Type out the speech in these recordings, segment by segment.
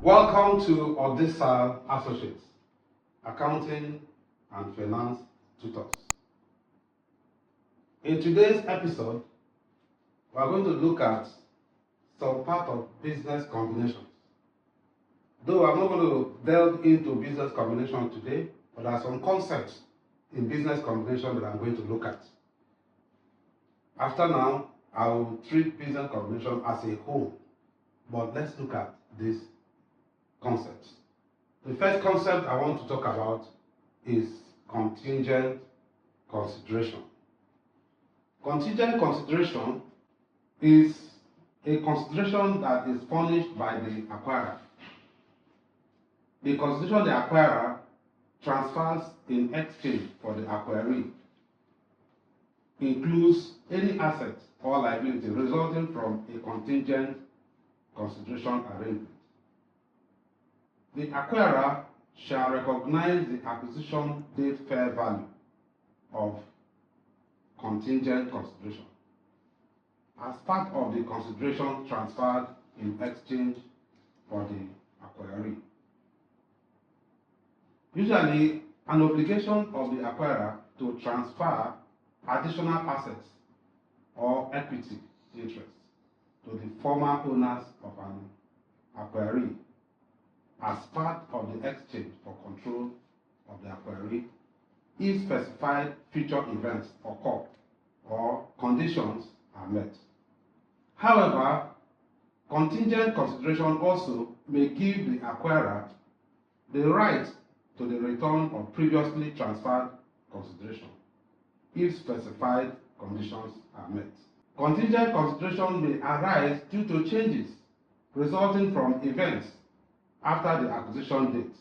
Welcome to Odisal Associates, Accounting and Finance Tutors. In today's episode, we are going to look at some part of business combinations. Though I'm not going to delve into business combination today, but there are some concepts in business combination that I'm going to look at. After now, I will treat business combination as a whole, but let's look at these concepts. The first concept I want to talk about is contingent consideration. Contingent consideration is a consideration that is furnished by the acquirer. The consideration the acquirer transfers in exchange for the acquiree includes any asset or liability resulting from a contingent consideration arrangement. The acquirer shall recognize the acquisition date fair value of contingent consideration as part of the consideration transferred in exchange for the acquiree. Usually, an obligation of the acquirer to transfer additional assets or equity interest to the former owners of an acquiree as part of the exchange for control of the acquiree if specified future events occur or conditions are met. However, contingent consideration also may give the acquirer the right to the return of previously transferred consideration if specified conditions are met. Contingent consideration may arise due to changes resulting from events after the acquisition date,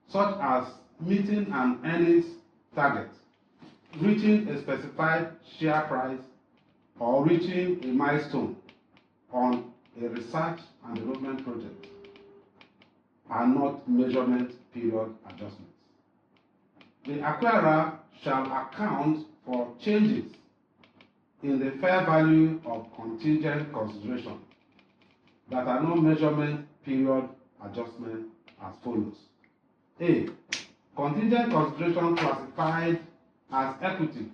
such as meeting an earnings target, reaching a specified share price, or reaching a milestone on a research and development project, are not measurement period adjustments. The acquirer shall account for changes in the fair value of contingent consideration that are not measurement period adjustment as follows. A. Contingent consideration classified as equity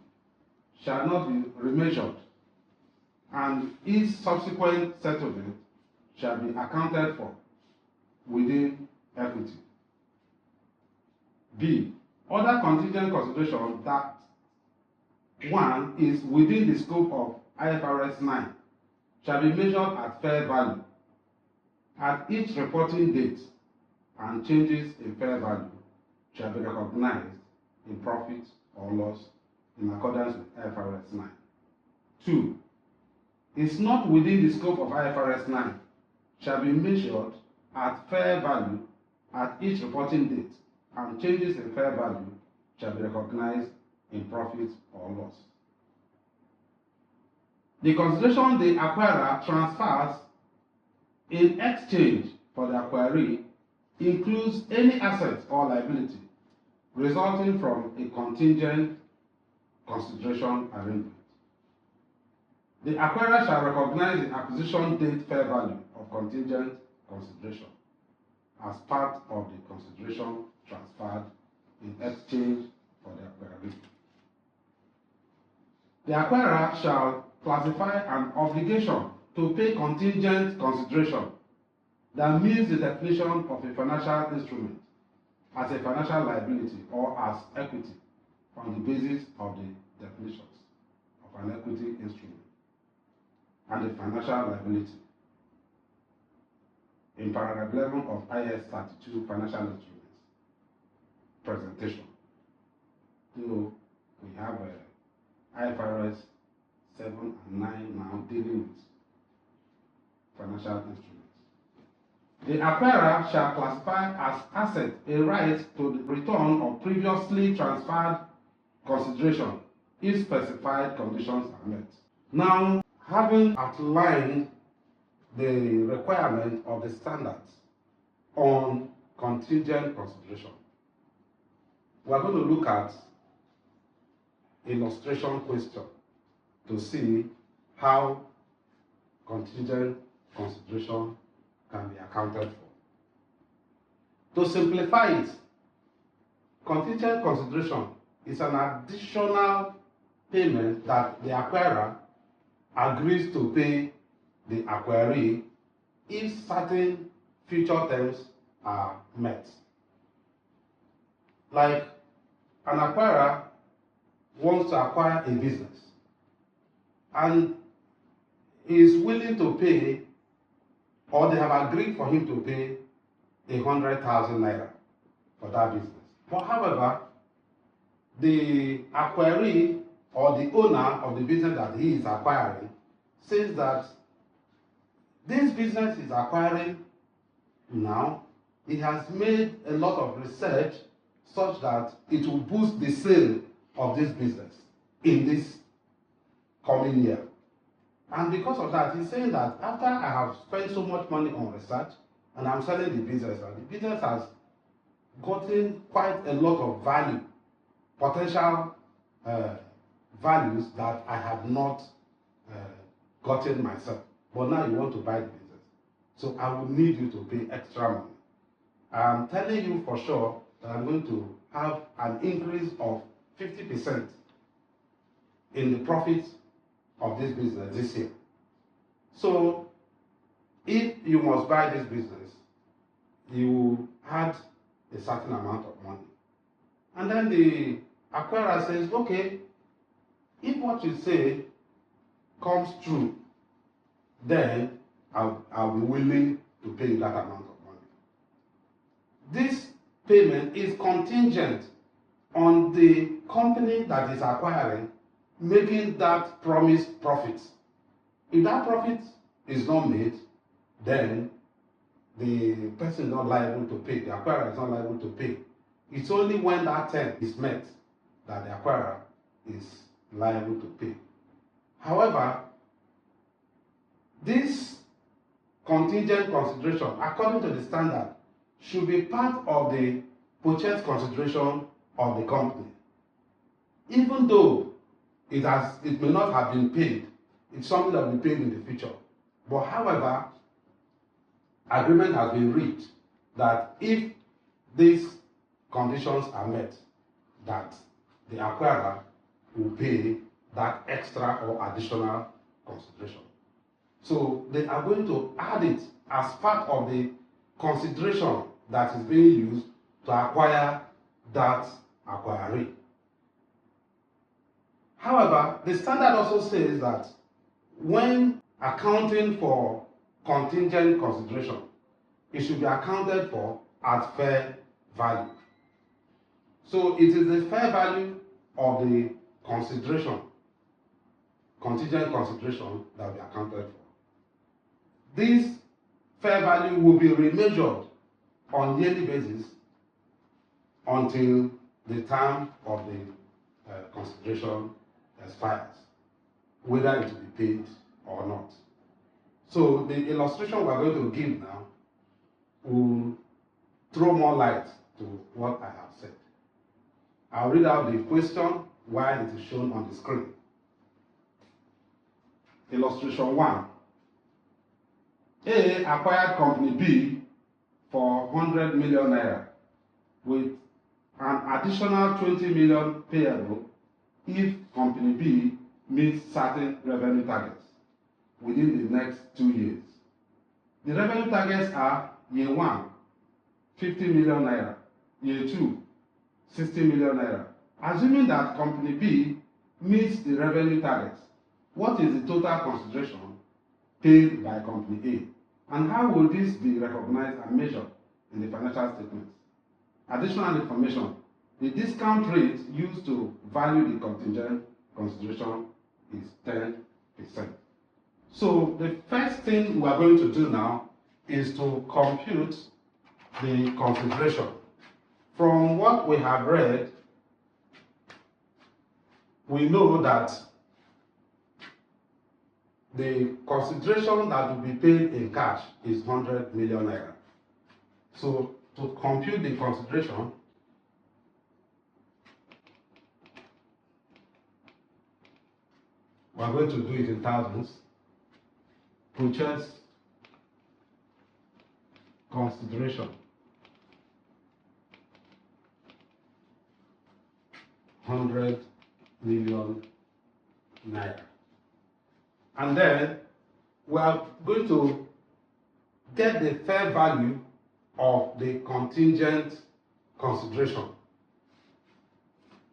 shall not be remeasured, and its subsequent settlement shall be accounted for within equity. B. Other contingent consideration that one is within the scope of IFRS 9 shall be measured at fair value at each reporting date, and changes in fair value shall be recognized in profit or loss in accordance with IFRS 9. 2. Is not within the scope of IFRS 9 shall be measured at fair value at each reporting date, and changes in fair value shall be recognized in profit or loss. The consideration the acquirer transfers in exchange for the acquiree includes any asset or liability resulting from a contingent consideration arrangement. The acquirer shall recognize the acquisition date fair value of contingent consideration as part of the consideration transferred in exchange for the acquiree. The acquirer shall classify an obligation to pay contingent consideration that meets the definition of a financial instrument as a financial liability or as equity on the basis of the definitions of an equity instrument and a financial liability in paragraph 11 of IS 32 financial instruments presentation. So we have IFRS 7 and 9 now dealing with financial instruments. The acquirer shall classify as asset a right to the return of previously transferred consideration if specified conditions are met. Now, having outlined the requirement of the standards on contingent consideration, we are going to look at illustration question to see how contingent consideration can be accounted for. To simplify it, contingent consideration is an additional payment that the acquirer agrees to pay the acquiree if certain future terms are met. Like an acquirer wants to acquire a business and is willing to pay, or they have agreed for him to pay 100,000 naira for that business. But however, the acquiree or the owner of the business that he is acquiring says that this business is acquiring now, it has made a lot of research such that it will boost the sale of this business in this coming year. And because of that, he's saying that after I have spent so much money on research and I'm selling the business, and the business has gotten quite a lot of value, potential values that I have not gotten myself. But now you want to buy the business. So I will need you to pay extra money. I'm telling you for sure that I'm going to have an increase of 50% in the profits of this business this year. So if you must buy this business, you add a certain amount of money. And then the acquirer says, okay, if what you say comes true, then I'll be willing to pay you that amount of money. This payment is contingent on the company that is acquiring making that promised profit. If that profit is not made, then the person is not liable to pay. The acquirer is not liable to pay. It's only when that term is met that the acquirer is liable to pay. However, this contingent consideration, according to the standard, should be part of the purchase consideration of the company. Even though it may not have been paid, it's something that will be paid in the future. But however, agreement has been reached that if these conditions are met, that the acquirer will pay that extra or additional consideration. So they are going to add it as part of the consideration that is being used to acquire that acquiree. However, the standard also says that when accounting for contingent consideration, it should be accounted for at fair value. So it is the fair value of the consideration, contingent consideration, that will be accounted for. This fair value will be remeasured on yearly basis until the term of the consideration expires, whether it will be paid or not. So the illustration we are going to give now will throw more light to what I have said. I'll read out the question while it is shown on the screen. Illustration 1. A acquired company B for 100 million naira with an additional 20 million payable if company B meets certain revenue targets within the next 2 years. The revenue targets are year 1, 50 million naira, year 2, 60 million naira. Assuming that company B meets the revenue targets, what is the total consideration paid by company A? And how will this be recognized and measured in the financial statements? Additional information. The discount rate used to value the contingent consideration is 10%. So the first thing we are going to do now is to compute the consideration. From what we have read, we know that the consideration that will be paid in cash is 100 million naira. So to compute the consideration, we are going to do it in thousands. Purchase consideration 100 million naira. And then we are going to get the fair value of the contingent consideration.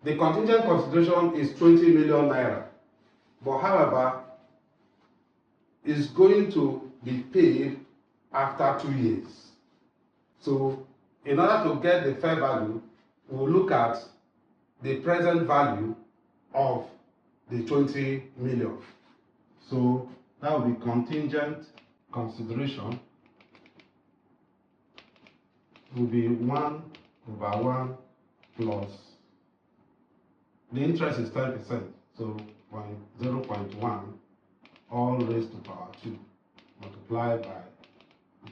The contingent consideration is 20 million naira, but however, is going to be paid after 2 years. So, in order to get the fair value, we'll look at the present value of the 20 million. So, that will be contingent consideration will be 1/1 plus the interest is 10%, so 0.1 all raised to power 2 multiplied by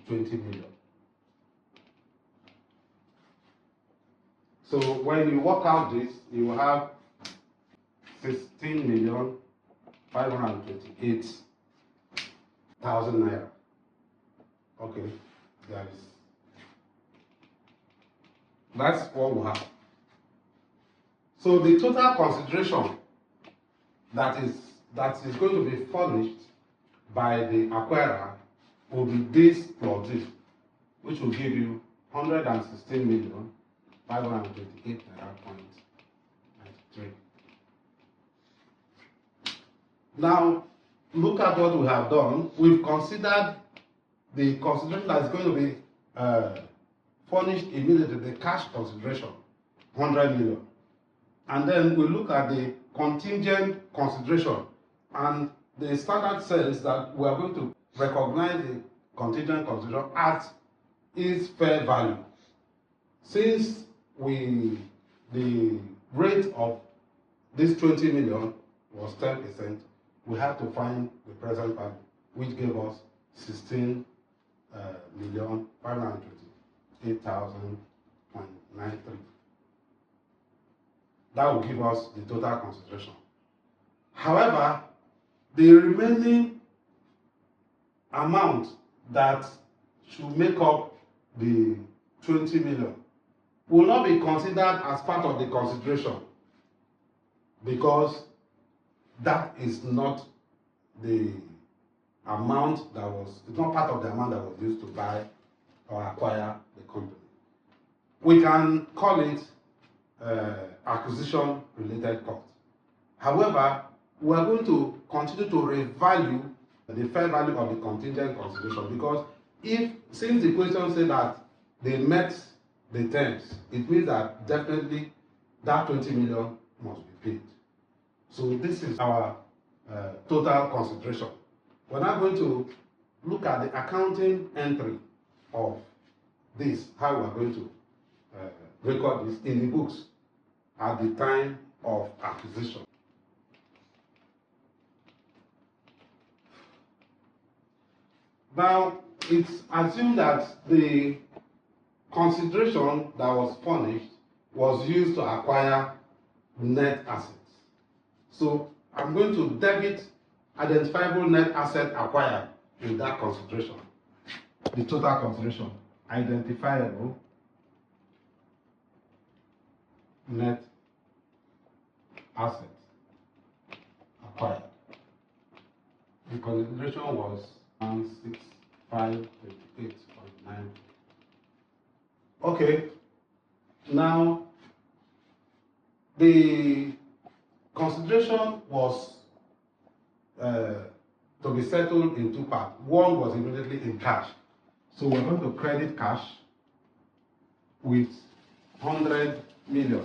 20 million. So when you work out this, you will have 16,528,000 naira. Okay, that's what we have. So the total consideration that is going to be furnished by the acquirer will be this plus this, which will give you 116,528.93. Now, look at what we have done. We've considered the consideration that is going to be furnished immediately, the cash consideration, 100 million. And then we look at the contingent consideration. And the standard says that we are going to recognize the contingent consideration at its fair value. Since the rate of this 20 million was 10%, we have to find the present value, which gave us 16,528,000.93. That will give us the total consideration. However, the remaining amount that should make up the 20 million will not be considered as part of the consideration, because that is not the amount that was, it's not part of the amount that was used to buy or acquire the company. We can call it acquisition related cost. However, we are going to continue to revalue the fair value of the contingent consideration, because since the question said that they met the terms, it means that definitely that 20 million must be paid. So this is our total consideration. We're now going to look at the accounting entry of this, how we are going to record this in the books at the time of acquisition. Now, it's assumed that the consideration that was furnished was used to acquire net assets. So I'm going to debit identifiable net asset acquired in that consideration. The total consideration, identifiable net assets acquired. The consideration was 16528.9. Okay, now the consideration was to be settled in two parts. One was immediately in cash. So we're going to credit cash with 100 million.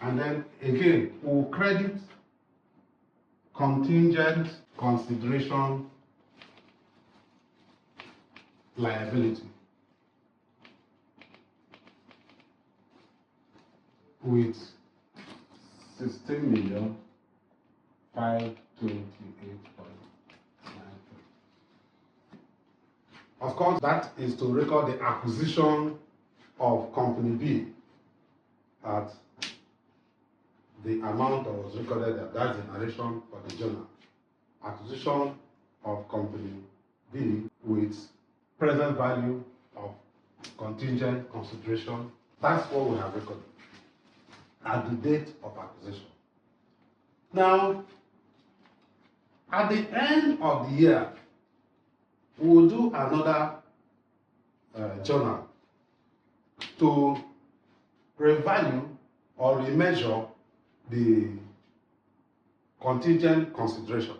And then again, we'll credit contingent consideration liability with 16,528.93. Of course, that is to record the acquisition of Company B at the amount that was recorded there. That's the narration for the journal. Acquisition of Company B with present value of contingent consideration. That's what we have recorded. at the date of acquisition. Now, at the end of the year, we will do another journal to revalue or remeasure the contingent consideration.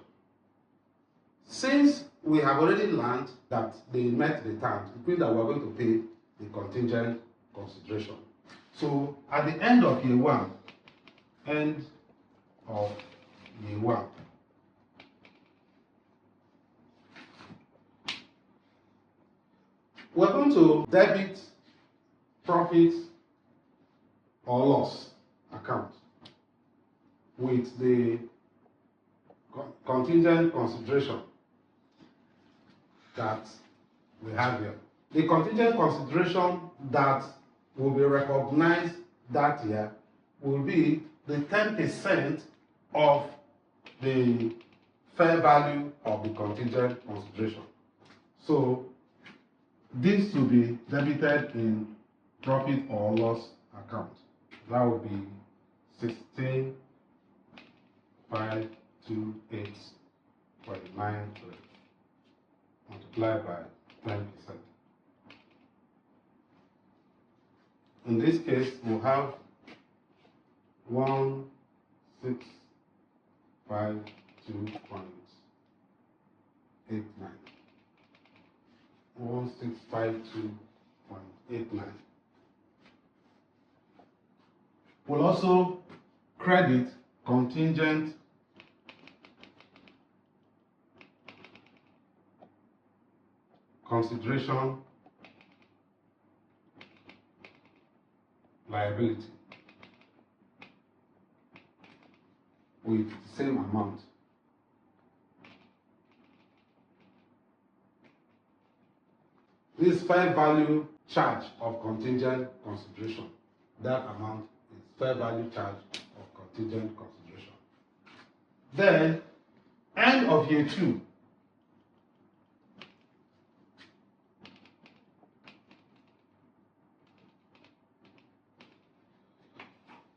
Since we have already learned that they met the terms, it means that we are going to pay the contingent consideration. So at the end of year one, we're going to debit profit or loss account with the contingent consideration that we have here. The contingent consideration that will be recognized that year will be the 10% of the fair value of the contingent consideration. So this will be debited in profit or loss account. That will be 16,528.93 multiplied by 10%. In this case, we'll have 1652.89. 1652.89. We'll also credit contingent consideration liability with the same amount. This fair value charge of contingent consideration, that amount is fair value charge of contingent consideration. Then, end of year two,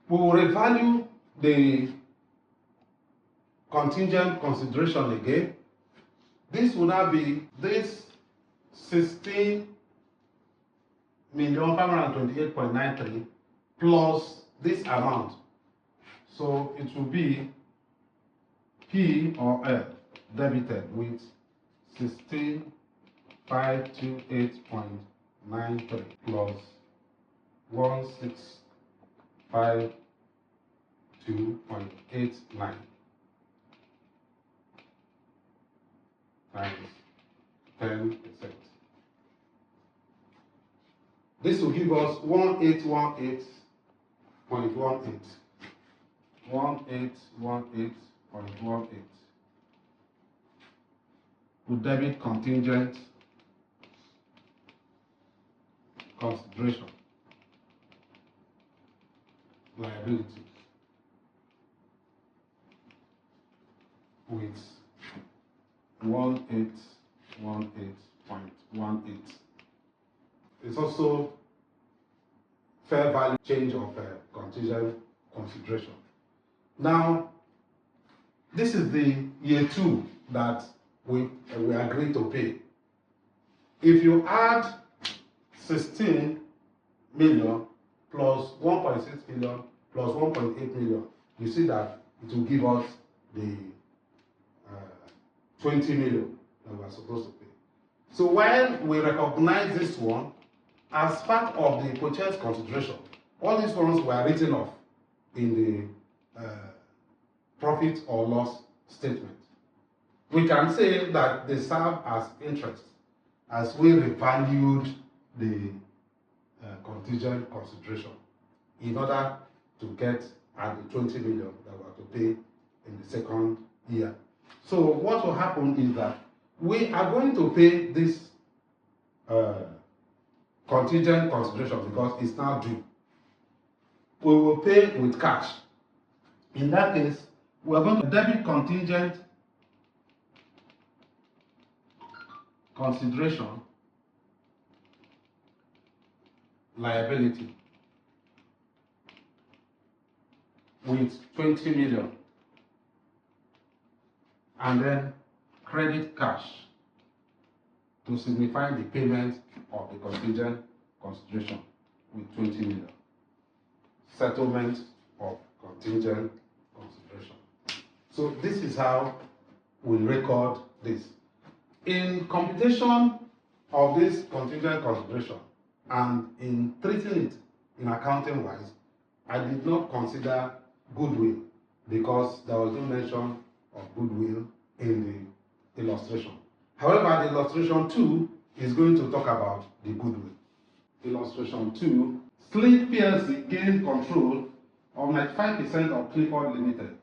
we will revalue the contingent consideration again. This will now be this 16,528.93 plus this amount. So it will be P or L debited with 16,528.93 plus 1652.89 times 10%. This will give us 1818.18. 1818.18. We debit contingent consideration liability with 1818.18. It's also fair value change of contingent consideration. Now, this is the year two that we agreed to pay. If you add 16 million plus 1.6 million plus 1.8 million, you see that it will give us the 20 million that we are supposed to pay. So while we recognize this one as part of the purchase consideration, all these ones were written off in the profit or loss statement. We can say that they serve as interest as we revalued the contingent consideration in order to get at the 20 million that we have to pay in the second year. So what will happen is that we are going to pay this contingent consideration because it's now due. We will pay with cash. In that case, we are going to debit contingent consideration liability with 20 million. And then credit cash to signify the payment of the contingent consideration with 20 million. Settlement of contingent consideration. So this is how we record this. In computation of this contingent consideration and in treating it in accounting wise, I did not consider goodwill because there was no mention of goodwill in the illustration. However, the illustration 2 is going to talk about the goodwill. Illustration 2, Slink PLC gained control of 95% of Clifford Limited,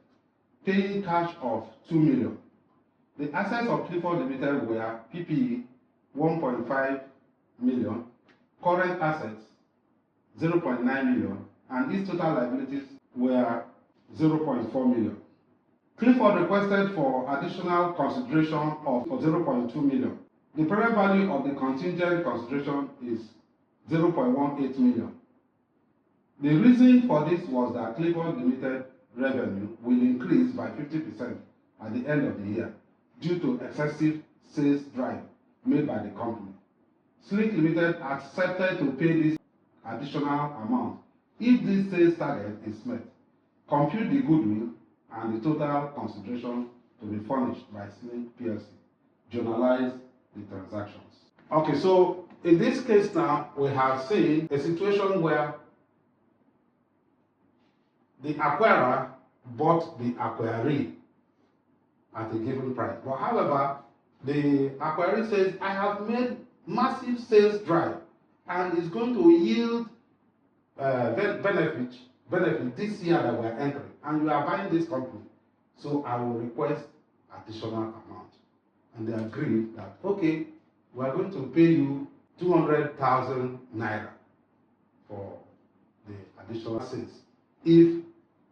paying cash of 2 million. The assets of Clifford Limited were PPE 1.5 million, current assets 0.9 million, and its total liabilities were 0.4 million. Clifford requested for additional consideration of 0.2 million. The present value of the contingent consideration is 0.18 million. The reason for this was that Clifford Limited revenue will increase by 50% at the end of the year due to excessive sales drive made by the company. Slink Limited accepted to pay this additional amount if this sales target is met. Compute the goodwill and the total consideration to be furnished by Slink PLC. Journalize the transactions. Okay, so in this case now, we have seen a situation where the acquirer bought the acquiree at a given price. But however, the acquiree says, I have made massive sales drive and it's going to yield benefit this year that we're entering, and you are buying this company, so I will request additional amount. And they agreed that, okay, we are going to pay you 200,000 naira for the additional sales if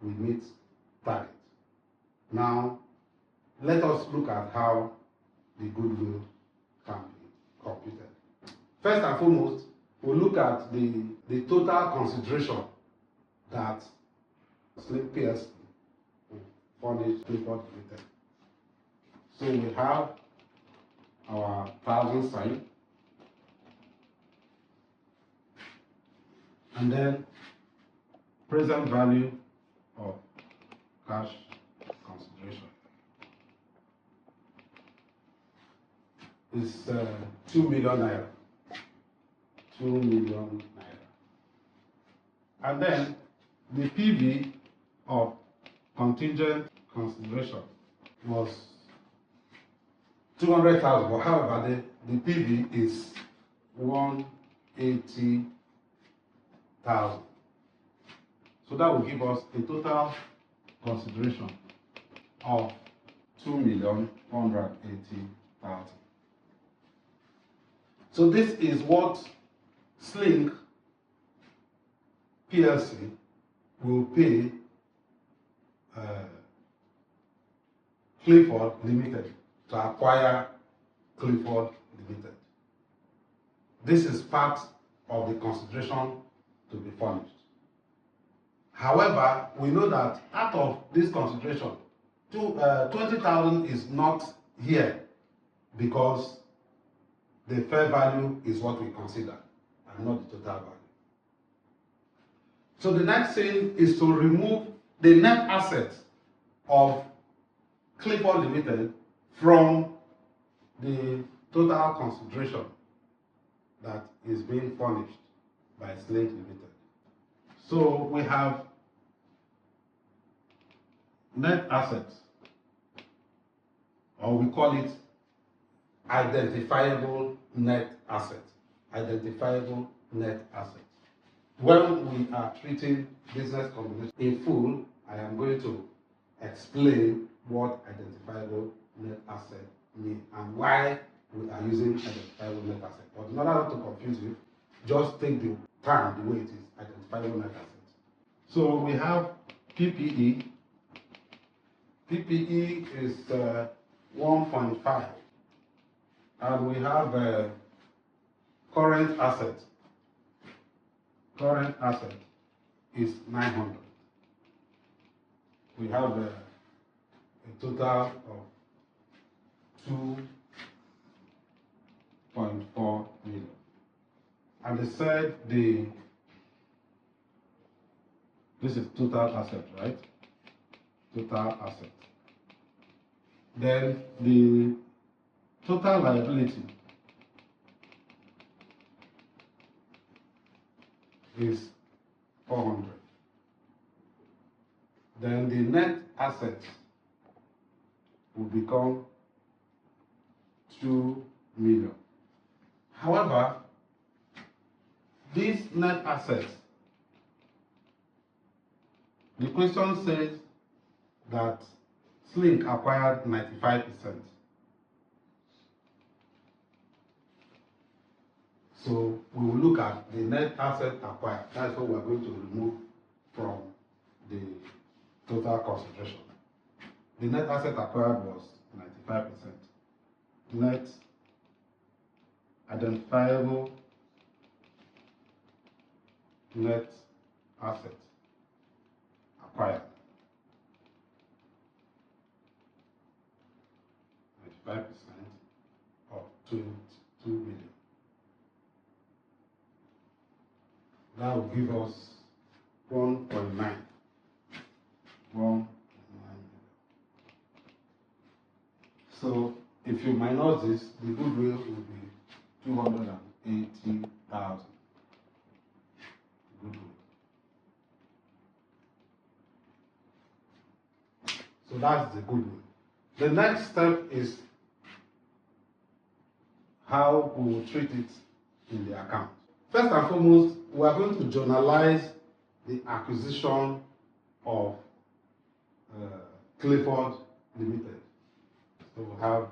we meet target. Now, let us look at how the goodwill can be computed. First and foremost, we'll look at the total consideration that Slink PLC will furnish Clifford Limited. So we have our 1,000 sign, and then present value of cash consideration is 2 million naira. 2 million naira. And then the PV of contingent consideration was 200,000, but however, the PV is 180,000. So that will give us a total consideration of 2,180,000. So this is what Slink PLC will pay Clifford Limited to acquire Clifford Limited. This is part of the consideration to be furnished. However, we know that out of this consideration, 20,000 is not here because the fair value is what we consider and not the total value. So the next thing is to remove the net assets of Clifford Limited from the total consideration that is being furnished by Slink Limited. So we have net assets, or we call it identifiable net assets. Identifiable net assets. When we are treating business combination in full, I am going to explain what identifiable net asset means and why we are using identifiable net asset. But in order not to confuse you, just take the term the way it is, identifiable net assets. So we have PPE. PPE is 1.5. And we have current asset. Current asset is 900. we have a total of 2.4 million. And they said this is total asset, right? Total asset. Then the total liability is 400. Then the net assets will become 2 million. However, these net assets, the question says that Slink acquired 95%. So we will look at the net asset acquired. That's what we are going to remove from the total consideration. The net asset acquired was 95%. Net identifiable net asset acquired, 95% of 22 million. That will give us 1.9 million. So if you minus this, the goodwill will be 280,000. Goodwill. So that's the goodwill. The next step is how we will treat it in the account. First and foremost, we are going to journalize the acquisition of Clifford Limited. So we have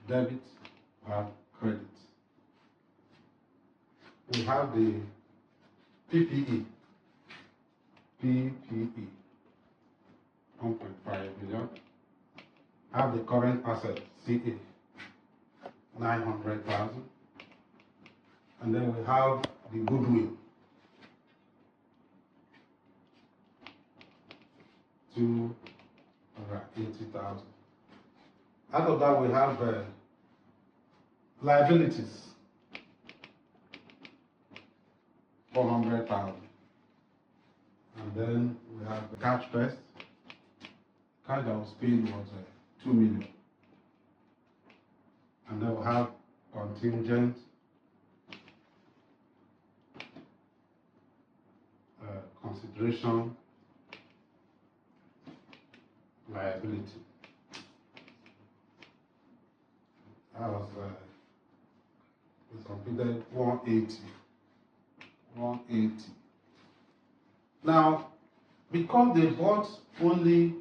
debit, we have credit. We have the PPE, 1.5 million. Have the current asset, CA, 900,000. And then we have the goodwill, 280,000. Out of that, we have liabilities, 400,000. And then we have the cash first. Cash that was paid was 2 million. And then we have contingent, consideration, liability. That was we completed 180. Now, because they bought only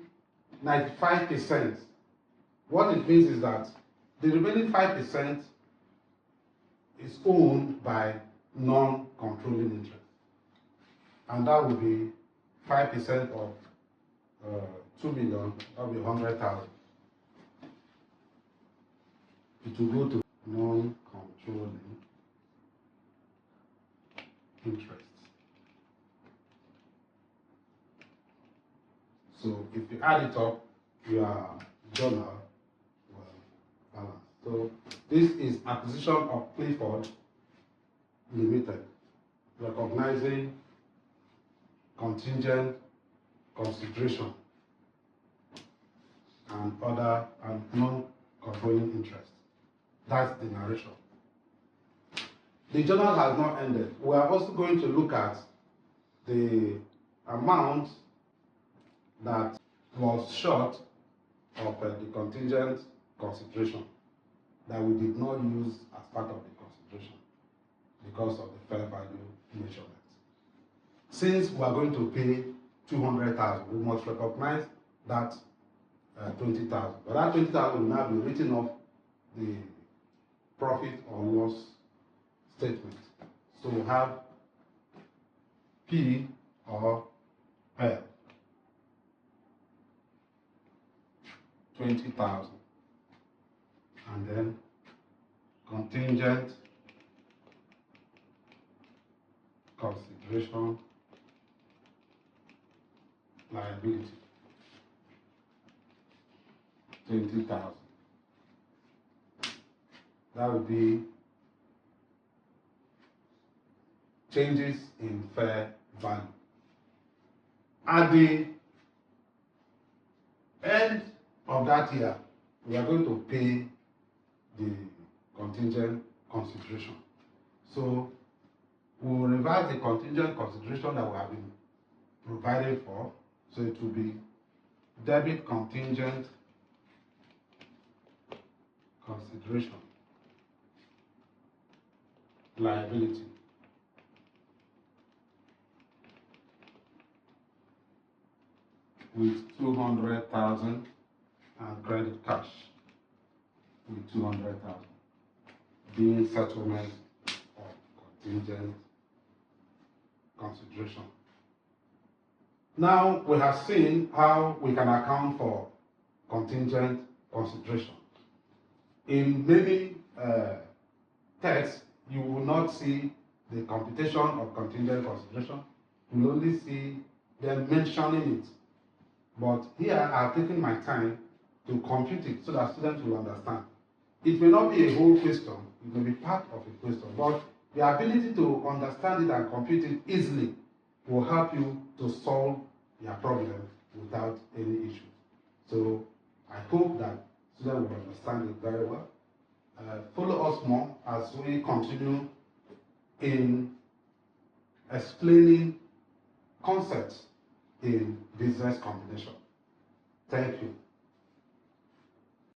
95%, what it means is that the remaining 5% is owned by non-controlling interest. And that will be 5% of 2 million, that will be 100,000. It will go to non-controlling interest. So if you add it up, your journal will balance. So this is acquisition of Clifford Limited, recognizing contingent consideration and other and non-controlling interest. That's the narration. The journal has not ended. We are also going to look at the amount that was short of the contingent consideration that we did not use as part of the consideration because of the fair value measurement. Since we are going to pay 200,000, we must recognize that 20,000. But that 20,000 will now be written off the profit or loss statement. So we have P or L, 20,000, and then contingent consideration liability, 20,000. That would be changes in fair value. At the end of that year, we are going to pay the contingent consideration. So we will revise the contingent consideration that we have been provided for. So it will be debit contingent consideration liability with 200,000 and credit cash with 200,000 being settlement of contingent consideration. Now we have seen how we can account for contingent consideration. In many texts, you will not see the computation of contingent consideration. You will only see them mentioning it. But here I have taken my time to compute it so that students will understand. It may not be a whole question, it may be part of a question, but the ability to understand it and compute it easily will help you to solve your problem without any issue. So I hope that students will understand it very well. Follow us more as we continue in explaining concepts in business combination. Thank you.